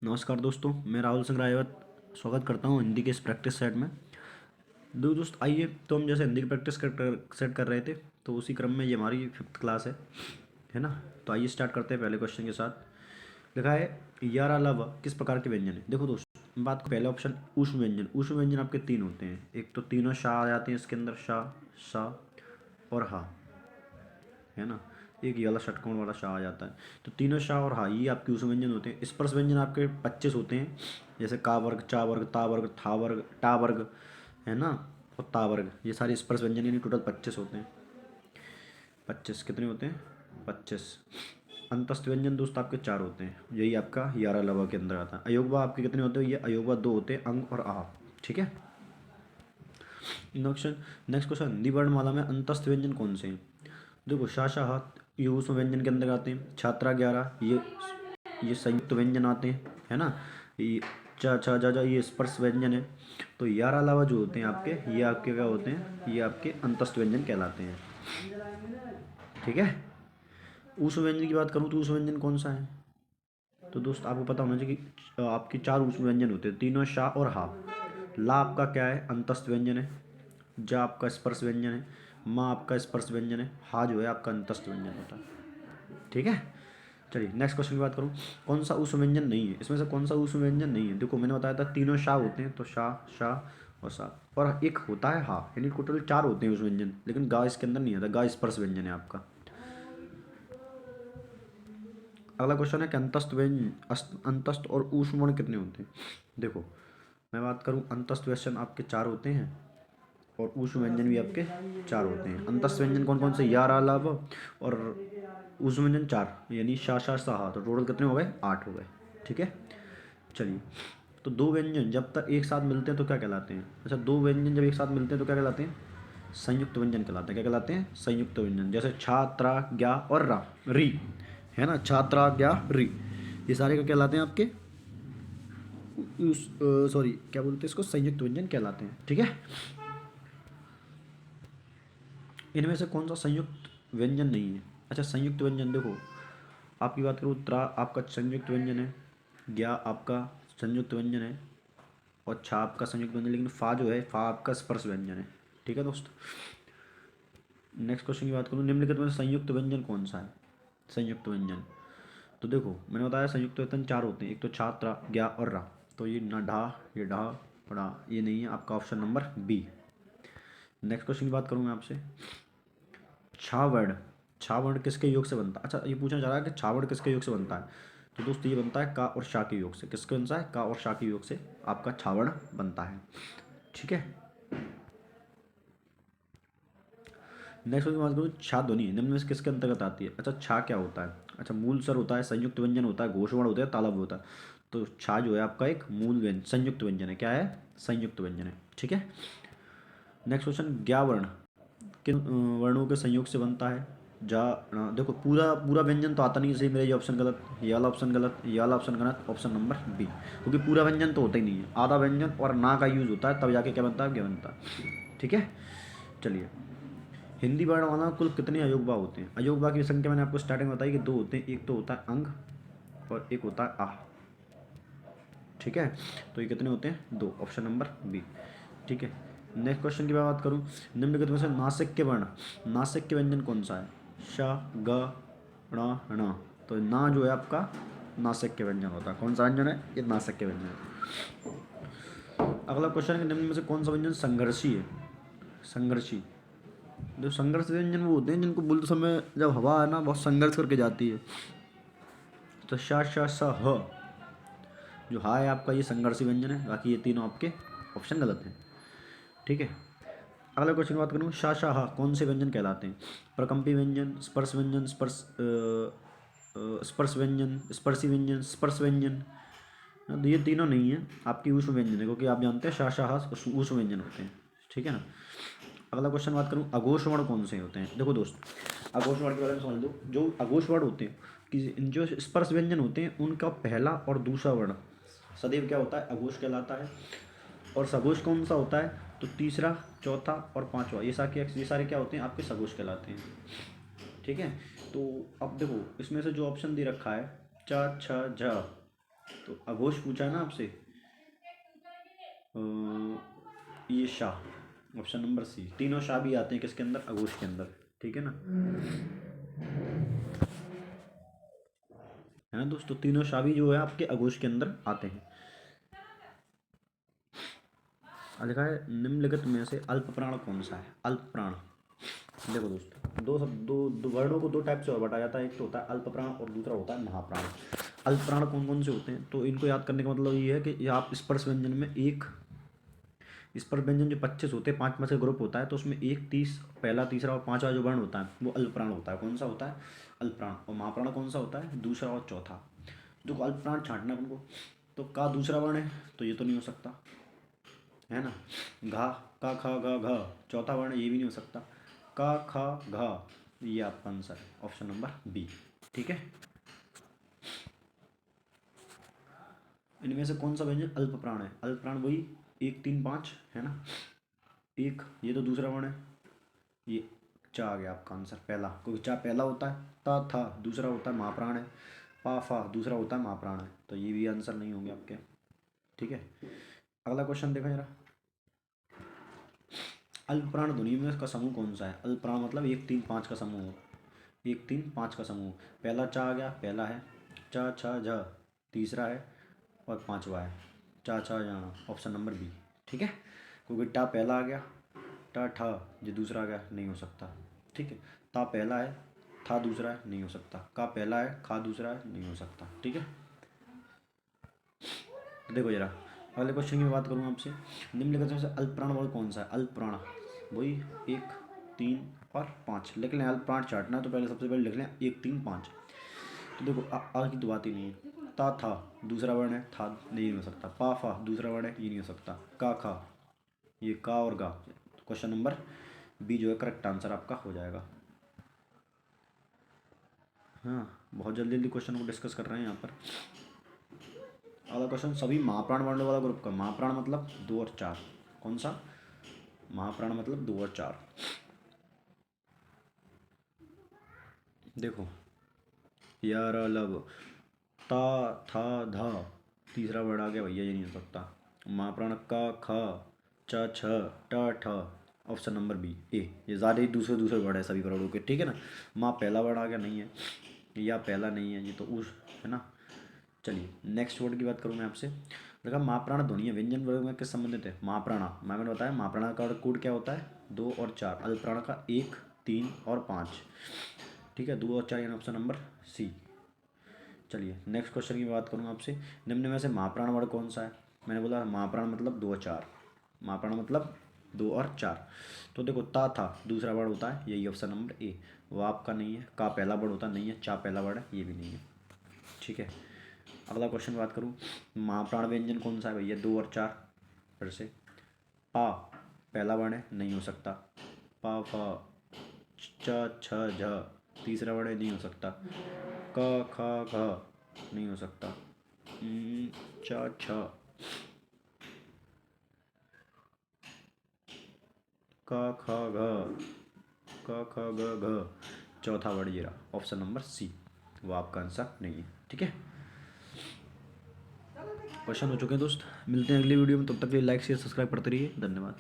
नमस्कार दोस्तों, मैं राहुल सिंह रायवत स्वागत करता हूं हिंदी के इस प्रैक्टिस सेट में। दोस्त आइए, तो हम जैसे हिंदी की प्रैक्टिस सेट कर रहे थे, तो उसी क्रम में ये हमारी 5th क्लास है ना। तो आइए स्टार्ट करते हैं पहले क्वेश्चन के साथ। लिखा है यार अलावा किस प्रकार के व्यंजन है। देखो दोस्त, बात को पहले ऑप्शन ऊष्म व्यंजन। ऊष्म व्यंजन आपके 3 होते हैं। एक तो तीनों शाह आ जाते हैं इसके अंदर, शाह, सा और हा, है ना। एक ये वाला षटकोण वाला शाह आ जाता है। तो तीनों शाह और हा ये आपके उस व्यंजन होते हैं। स्पर्श व्यंजन आपके 25 होते हैं, जैसे का वर्ग, चा वर्ग, ता वर्ग, था वर्ग, टा वर्ग, है ना, और ता वर्ग। ये सारे स्पर्श व्यंजन यानी टोटल 25 होते हैं। 25 कितने होते हैं? 25। अंतस्थ व्यंजन दोस्त आपके 4 होते हैं, यही आपका यारा लवा के अंदर आता है। अयोगवा आपके कितने होते हैं? ये अयोगवा 2 होते हैं, अंग और आ। ठीक है। नेक्स्ट क्वेश्चन, हिंदी वर्णमाला में अंतस्थ व्यंजन कौन से हैं? देखो, शाह ये उसमें व्यंजन के अंदर आते हैं। छात्रा 11 ये संयुक्त व्यंजन आते हैं, है ना। ये चा छा जा जा ये स्पर्श व्यंजन है। तो यार अलावा जो होते हैं आपके, ये आपके क्या होते हैं? ये आपके अंतस्थ व्यंजन कहलाते हैं। ठीक है। उस व्यंजन की बात करूँ तो उस व्यंजन कौन सा है? तो दोस्त आपको पता होना चाहिए कि आपके 4 उस व्यंजन होते हैं, तीनों शाह और हा। ला आपका क्या है? अंतस्थ व्यंजन है। जा आपका स्पर्श व्यंजन है। माँ आपका स्पर्श व्यंजन है। हा जो है आपका अंतस्थ व्यंजन होता है। ठीक है। चलिए नेक्स्ट क्वेश्चन की बात करूँ। कौन सा उस व्यंजन नहीं है? इसमें से कौन सा उस व्यंजन नहीं है? देखो, मैंने बताया था तीनों शाह होते हैं, तो शाह, शाह और सा, और एक होता है हा, यानी टोटल 4 होते हैं उस व्यंजन, लेकिन गा इसके अंदर नहीं आता। गा स्पर्श व्यंजन है आपका। अगला क्वेश्चन है कि अंतस्थ और ऊष्म वर्ण कितने होते हैं? देखो, मैं बात करूँ, अंतस्थ व्यंजन आपके 4 होते हैं और ऊष्म व्यंजन भी आपके 4 होते हैं। अंतस्थ व्यंजन कौन कौन से? यार अलावा और ऊष्म व्यंजन 4, यानी शा शा सा, तो टोटल कितने हो गए? 8 हो गए। ठीक है। चलिए, तो दो व्यंजन जब तक एक साथ मिलते हैं तो क्या कहलाते हैं? अच्छा, दो व्यंजन जब एक साथ मिलते हैं तो क्या कहलाते हैं? संयुक्त व्यंजन कहलाते हैं। क्या कहलाते हैं? संयुक्त व्यंजन। जैसे छात्रा ज्ञा और रा, री, है ना, छात्रा ज्ञा री, ये सारे क्या कहलाते हैं आपके? सॉरी, क्या बोलते हैं इसको? संयुक्त व्यंजन कहलाते हैं। ठीक है। इनमें से कौन सा संयुक्त व्यंजन नहीं है? अच्छा, संयुक्त व्यंजन देखो, आपकी बात करूँ, त्रा आपका संयुक्त व्यंजन है, ज्ञा आपका संयुक्त व्यंजन है, और छा आपका संयुक्त व्यंजन, लेकिन फा जो है, फा आपका स्पर्श व्यंजन है। ठीक है दोस्त। नेक्स्ट क्वेश्चन की बात करूँ, निम्नलिखित में संयुक्त व्यंजन कौन सा है? संयुक्त व्यंजन, तो देखो मैंने बताया संयुक्त व्यंजन 4 होते हैं। एक तो छा, त्रा, ज्ञा और रा। तो ये ना ढा, ये ढा, ड़ा, ये नहीं है आपका, option number B. Next question की बात करूँ मैं आपसे, छावर्ण। छावर्ण किसके योग से बनता है? अच्छा, ये पूछना चाह रहा है कि छावर्ण किसके योग से बनता है। तो दोस्तों, ये बनता है का और शा के योग से। किसके बनता है? का और शा के योग से आपका छावर्ण बनता है। ठीक है। नेक्स्ट की बात करूँ, छा ध्वनि निम्न में से किसके अंतर्गत आती है? अच्छा, छा क्या होता है? अच्छा, मूल स्वर होता है, संयुक्त व्यंजन होता है, घोषवर्ण होता है, तालव्य होता है। तो छा जो है आपका एक मूल व्यंजन, संयुक्त व्यंजन है। क्या है? संयुक्त व्यंजन है। ठीक है। नेक्स्ट क्वेश्चन, ज्ञावर्ण किन वर्णों के संयोग से बनता है? जा, देखो, पूरा पूरा व्यंजन तो आता नहीं, इसलिए मेरा ये ऑप्शन गलत, ये वाला ऑप्शन गलत, ये वाला ऑप्शन गलत, ऑप्शन नंबर बी। क्योंकि पूरा व्यंजन तो होता ही नहीं है, आधा व्यंजन और ना का यूज होता है, तब जाके क्या बनता है? क्या बनता है। ठीक है। चलिए, हिंदी वर्णमाला में कुल कितने अयोगवा होते हैं? अयोगवा की संख्या मैंने आपको स्टार्टिंग में बताई कि 2 होते हैं। एक तो होता है अंग और एक होता है आह। ठीक है। तो ये कितने होते हैं? 2, ऑप्शन नंबर बी। ठीक है। नेक्स्ट क्वेश्चन की मैं बात करूँ, निम्नलिखित में से नासिक के वर्ण, नासिक के व्यंजन कौन सा है? श, ग, ण, ण। तो ना जो है आपका नासिक के व्यंजन होता है। कौन सा व्यंजन है? ये नासिक के व्यंजन है। अगला क्वेश्चन है कि निम्न में से कौन सा व्यंजन संघर्षी है? संघर्षी, जो संघर्ष व्यंजन वो होते हैं जिनको बोलते समय जब हवा है ना बहुत संघर्ष करके जाती है। तो श, श, स, ह, जो हा है आपका, ये संघर्षी व्यंजन है। बाकी ये तीनों आपके ऑप्शन गलत हैं। ठीक है। अगला क्वेश्चन बात करूँ, शा शा हा कौन से व्यंजन कहलाते हैं? प्रकम्पी व्यंजन, स्पर्श व्यंजन, स्पर्श व्यंजन, स्पर्शी व्यंजन, स्पर्श व्यंजन। तो ये तीनों नहीं है, आपकी ऊष्म व्यंजन है, क्योंकि आप जानते हैं शा शा हा ऊष्म व्यंजन होते हैं। ठीक है ना। अगला क्वेश्चन बात करूँ, अघोष वर्ण कौन से होते हैं? देखो दोस्त, अघोष वर्ण के बारे में समझ लो। जो अघोष वर्ण होते हैं, कि जो स्पर्श व्यंजन होते हैं, उनका पहला और दूसरा वर्ण सदैव क्या होता है? अघोष कहलाता है। और सघोष कौन सा होता है? तो तीसरा, चौथा और पांचवा, ये सारे क्या होते हैं? आपके सघोष कहलाते हैं। ठीक है। तो अब देखो, इसमें से जो ऑप्शन दे रखा है च, छ, झ, तो अघोष पूछा है ना आपसे, ये शाह, ऑप्शन नंबर सी। तीनों शाह भी आते हैं किसके अंदर, अघोष के अंदर, ठीक है ना, है ना दोस्तों, तीनों शाह भी जो है आपके अघोष के अंदर आते हैं। लिखा है निम्नलिखित में से अल्प प्राण कौन सा है, अल्प प्राण। देखो दोस्तों, दो वर्णों को दो टाइप से और बांटा जाता है, एक तो होता है अल्प प्राण और दूसरा होता है महाप्राण। अल्प प्राण कौन कौन से होते हैं, तो इनको याद करने का मतलब ये है कि ये आप स्पर्श व्यंजन में एक स्पर्श व्यंजन जो 25 होते हैं, 5 का ग्रुप होता है, तो उसमें एक 30 पहला तीसरा और पांचवा जो वर्ण होता है वो अल्प प्राण होता है। कौन सा होता है, अल्प प्राण। और महाप्राण कौन सा होता है, दूसरा और चौथा। देखो अल्प प्राण छांटना है उनको, तो का दूसरा वर्ण है तो ये तो नहीं हो सकता, है ना। घा, का खा घा घा, चौथा वर्ण ये भी नहीं हो सकता। का खा घा, ये आपका आंसर है ऑप्शन नंबर बी, ठीक है। इनमें से कौन सा व्यंजन अल्प प्राण है, अल्प प्राण वही 1 3 5 है ना। एक ये तो दूसरा वर्ण है, ये चा आ गया आपका आंसर पहला, क्योंकि चा पहला होता है, ता था दूसरा होता है, महाप्राण है, पा फा दूसरा होता है, महाप्राण है, तो ये भी आंसर नहीं होंगे आपके, ठीक है। अगला क्वेश्चन देखो जरा, अल्प प्राण ध्वनि में का समूह कौन सा है। अल्प प्राण मतलब 1 3 5 का समूह, 1 3 5 का समूह। पहला चा आ गया, पहला है, चा छा झ तीसरा है, और पांचवा है चा छा जाना, ऑप्शन नंबर बी, ठीक है। क्योंकि टा पहला आ गया, टा ठा ये दूसरा आ गया, नहीं हो सकता, ठीक है। ता पहला है, था दूसरा है, नहीं हो सकता। का पहला है, खा दूसरा है, नहीं हो सकता, ठीक है। तो देखो जरा अगले क्वेश्चन की मैं बात करूँ आपसे, निम्नलिखित में से अल्प प्राण वर्ग कौन सा है। अल्प प्राण वही 1 3 और 5 लिख लें। अल्प प्राण चाटना है तो पहले सबसे पहले लिख लें 1 3 5। तो देखो आ की तो बात ही नहीं है। ता था दूसरा वर्ण है, था नहीं हो सकता। पा फा दूसरा वर्ण है, ये नहीं हो सकता। का खा, ये का और गा, तो क्वेश्चन नंबर बी जो है करेक्ट आंसर आपका हो जाएगा। हाँ, बहुत जल्दी जल्दी क्वेश्चन को डिस्कस कर रहे हैं यहाँ पर। अगला क्वेश्चन, सभी महाप्राण वर्णों वाला ग्रुप का। महाप्राण मतलब 2 और 4, कौन सा, महाप्राण मतलब 2 और 4। देखो यार लब, ता था धा तीसरा वर्ड आ गया भैया, ये नहीं हो सकता। महाप्राण का खा च छ ट ठ, ऑप्शन नंबर बी ए। ये ज़्यादा ही दूसरे दूसरे वर्ड है सभी वर्डों के, ठीक है ना। माँ पहला वर्ड आ गया, नहीं है, या पहला नहीं है, ये तो उस है ना। चलिए नेक्स्ट वर्ड की बात करूँ मैं आपसे। देखा महाप्राण ध्वनि है व्यंजन वर्ग में किस संबंधित है। महाप्राणा, मैंने बताया महाप्राणा का कोड क्या होता है, 2 और 4। अल्पप्राण का 1 3 और 5, ठीक है, 2 और 4 यानी ऑप्शन नंबर सी। चलिए नेक्स्ट क्वेश्चन की बात करूँ आपसे, निम्न में से महाप्राण वर्ड कौन सा है। मैंने बोला महाप्राण मतलब 2 और 4, महाप्राण मतलब 2 और 4। तो देखो ता था दूसरा वर्ड होता है, यही ऑप्शन नंबर ए। वो आपका नहीं है, का पहला वर्ड होता नहीं है, चा पहला वर्ड है, ये भी नहीं है, ठीक है। अगला क्वेश्चन बात करूँ, महाप्राण व्यंजन कौन सा है भैया, 2 और 4। फिर से पा पहला वर्ण है, नहीं हो सकता। पा फा च छ झ तीसरा वर्ण है, नहीं हो सकता। क ख घ नहीं हो सकता। च छ क ख घ क ख ग घ, चौथा वर्ड ये रहा ऑप्शन नंबर सी, वो आपका आंसर नहीं है, ठीक है। क्वेश्चन हो चुके हैं दोस्त, मिलते हैं अगली वीडियो में, तब तक के लिए लाइक शेयर सब्सक्राइब करते रहिए, धन्यवाद।